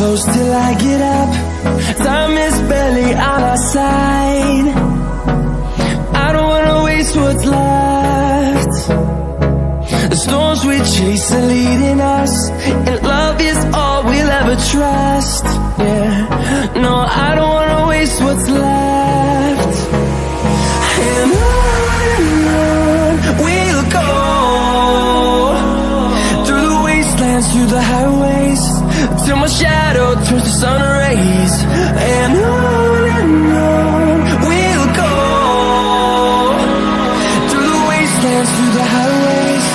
close till I get up. Time is barely on our side. I don't wanna waste what's left. The storms we chase are leading us, and love is all we'll ever trust. Yeah, no, I don't wanna waste what's left. And on we'll go, through the wastelands, through the highways, till my shadow turns to sun rays. And on we'll go, through the wastelands, through the highways,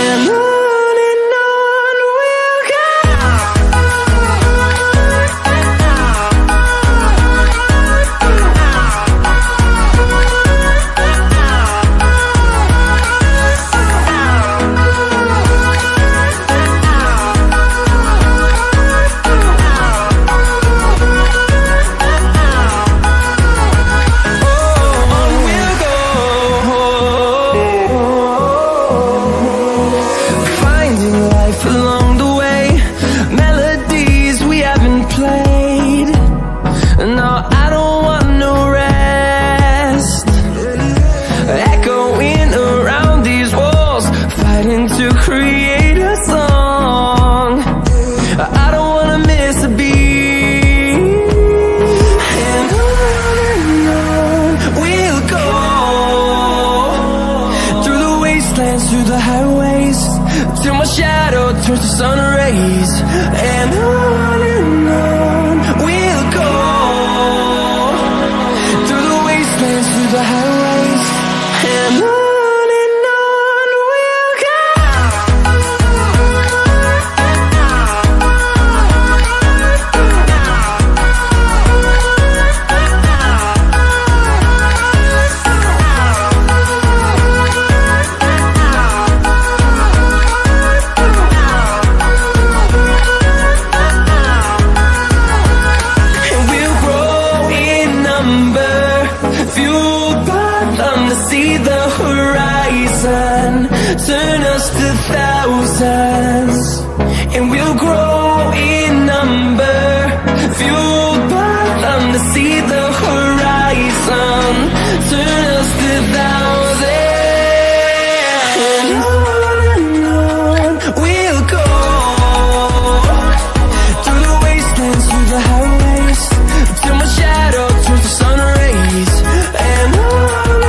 and on we'll go. Through the highways, till my shadow turns to sun rays. And on we'll go, through the wastelands, through the highways, and on we'll go. Turn us to thousands, and we'll grow in number, fueled by them to see the horizon. Turn us to thousands, and on we'll go, through the wastelands, through the highways, till my shadow turns to sun rays. And on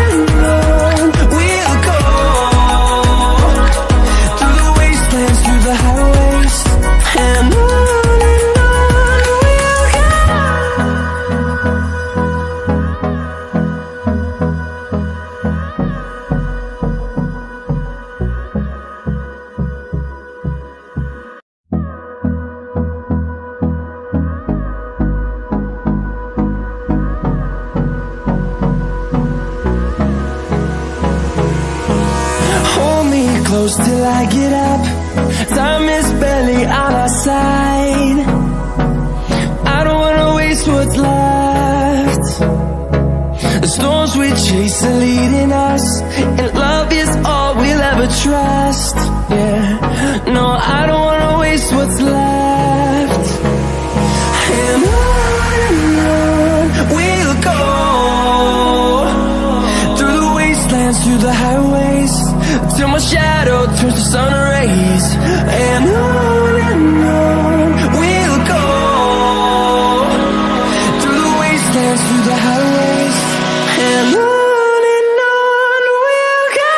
we'll go, through the highways, and on we'll go. Hold me close till I get up. Time is barely on our side. I don't wanna waste what's left. The storms we chase are leading us, and love is all we'll ever trust. Yeah, no, I don't wanna waste what's left. And on we'll go, through the wastelands, through the highways, till my shadow turns to sun rays. And on we'll go, through the wastelands, through the highways, and on we'll go.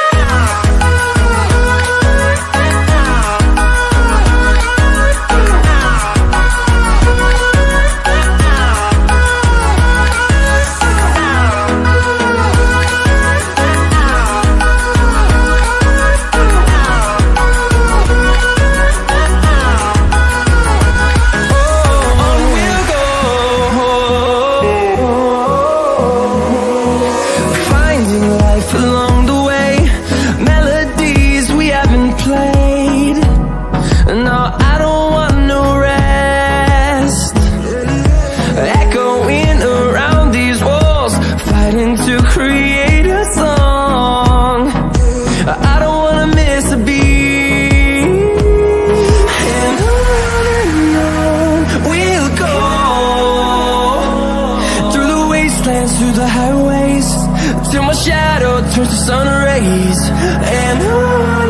rays, and on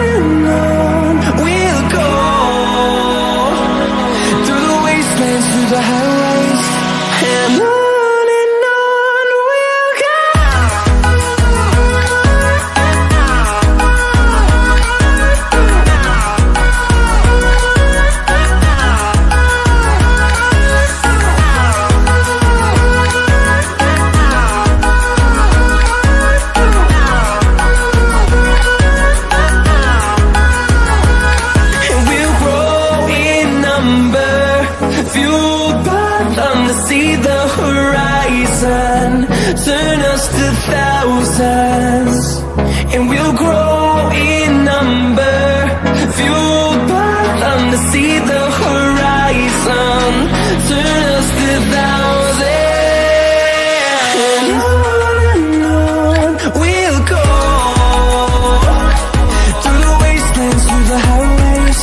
we'll go, through the wastelands, through the highways, and on we'll go. And we'll grow in number, fueled by them to see the horizon, turn us to thousands. And we'll grow in number, fueled by them to see the horizon, turn us to thousands. And on we'll go, through the wastelands, through the highways,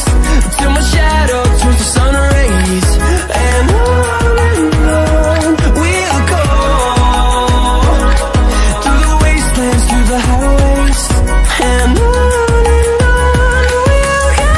till my shadow turns to sun rays, and on we'll go, through the wastelands, through the highways, and on we'll go.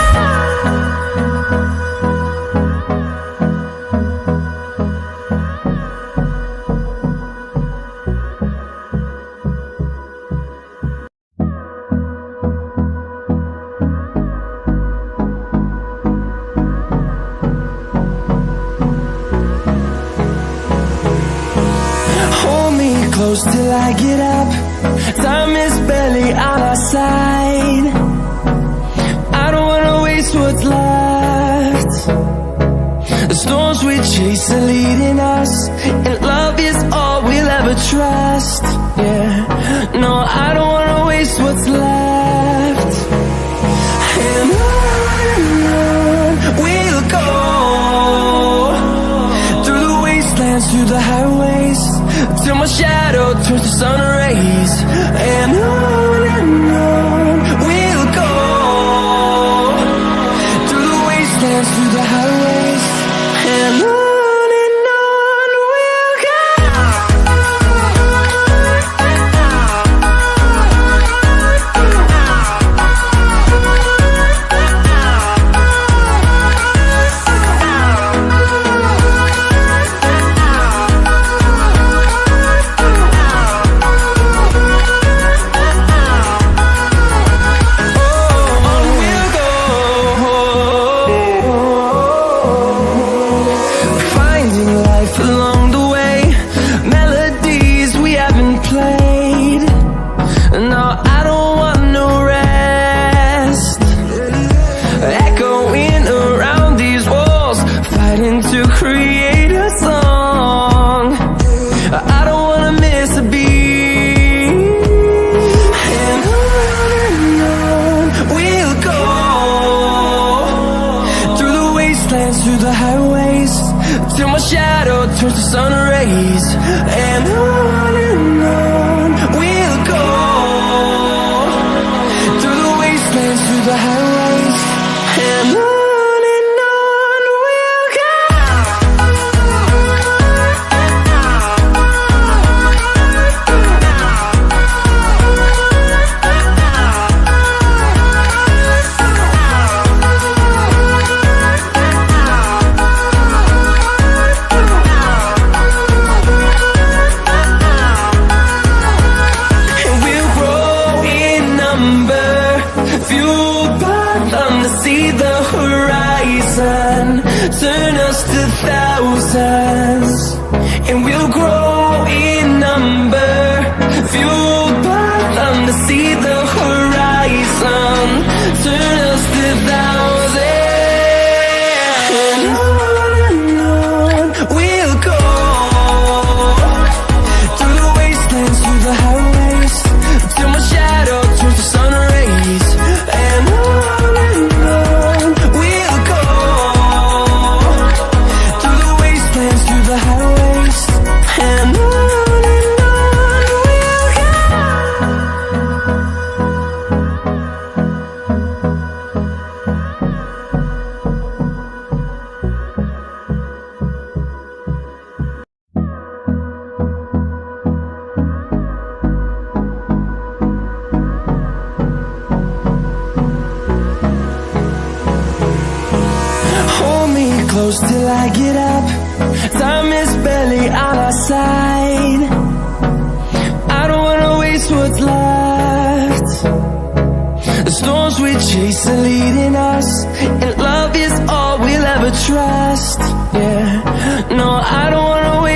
Hold me close till I get up. Time is barely on our side. I don't wanna waste what's left. The storms we chase are leading us, and love is all we'll ever trust. Yeah, no, I don't wanna waste what's left. And on we'll go, through the wastelands, through the highways, till my shadow turns to sun rays, and on we'll go, through the wastelands, through the highways, and on we'll go. Finding life along the way, melodies we haven't played. No, I don't want no rest. Echoing around these walls, fighting to create a song. I don't wanna miss a beat. And on we'll go, through the wastelands, through the highways, till my shadow turns to sun rays, and on we'll go, through the wastelands, through the highways, and on we'll go. And we'll grow in number, fueled by close till I get up. Time is barely on our side. I don't wanna waste what's left. The storms we chase are leading us, and love is all we'll ever trust. Yeah, no, I don't wanna waste